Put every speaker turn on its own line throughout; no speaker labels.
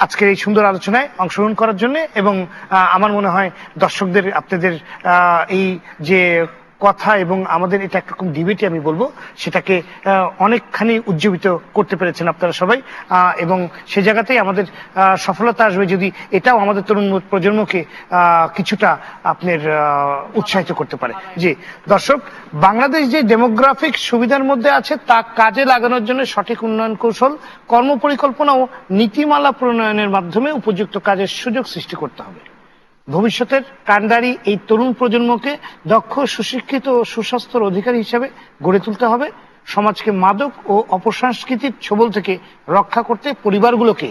আজকের এই সুন্দর আলোচনায় অংশগ্রহণ করার জন্য। এবং আমার মনে হয় দর্শকদের আপনাদের এই যে কথা এবং আমাদের এটা একরকম ডিবেটই আমি বলবো, সেটাকে অনেকখানি উজ্জীবিত করতে পেরেছেন আপনারা সবাই। এবং সে জায়গাতেই আমাদের সফলতা আসবে যদি এটাও আমাদের তরুণ প্রজন্মকে কিছুটা আপনার উৎসাহিত করতে পারে। জি দর্শক, বাংলাদেশ যে ডেমোগ্রাফিক সুবিধার মধ্যে আছে তা কাজে লাগানোর জন্য সঠিক উন্নয়ন কৌশল, কর্মপরিকল্পনা ও নীতিমালা প্রণয়নের মাধ্যমে উপযুক্ত কাজের সুযোগ সৃষ্টি করতে হবে। ভবিষ্যতের কাণ্ডারি এই তরুণ প্রজন্মকে দক্ষ, সুশিক্ষিত ও সুস্বাস্থ্যের অধিকারী হিসেবে গড়ে তুলতে হবে। সমাজকে মাদক ও অপসংস্কৃতির ছোবল থেকে রক্ষা করতে পরিবারগুলোকে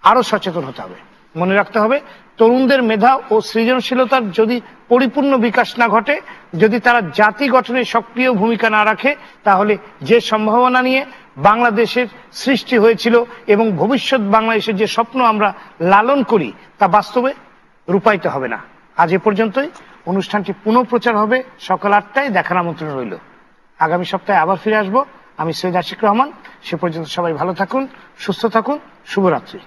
আরো সচেতন হতে হবে। মনে রাখতে হবে, তরুণদের মেধা ও সৃজনশীলতার যদি পরিপূর্ণ বিকাশ না ঘটে, যদি তারা জাতি গঠনে সক্রিয় ভূমিকা না রাখে, তাহলে যে সম্ভাবনা নিয়ে বাংলাদেশের সৃষ্টি হয়েছিল এবং ভবিষ্যৎ বাংলাদেশের যে স্বপ্ন আমরা লালন করি তা বাস্তবে রূপায়িত হবে না। আজ এ পর্যন্তই। অনুষ্ঠানটি পুনঃপ্রচার হবে সকাল 8টায়। দেখার আমন্ত্রণ রইল। আগামী সপ্তাহে আবার ফিরে আসবো। আমি সৈয়দ আশিক রহমান। সে পর্যন্ত সবাই ভালো থাকুন, সুস্থ থাকুন। শুভরাত্রি।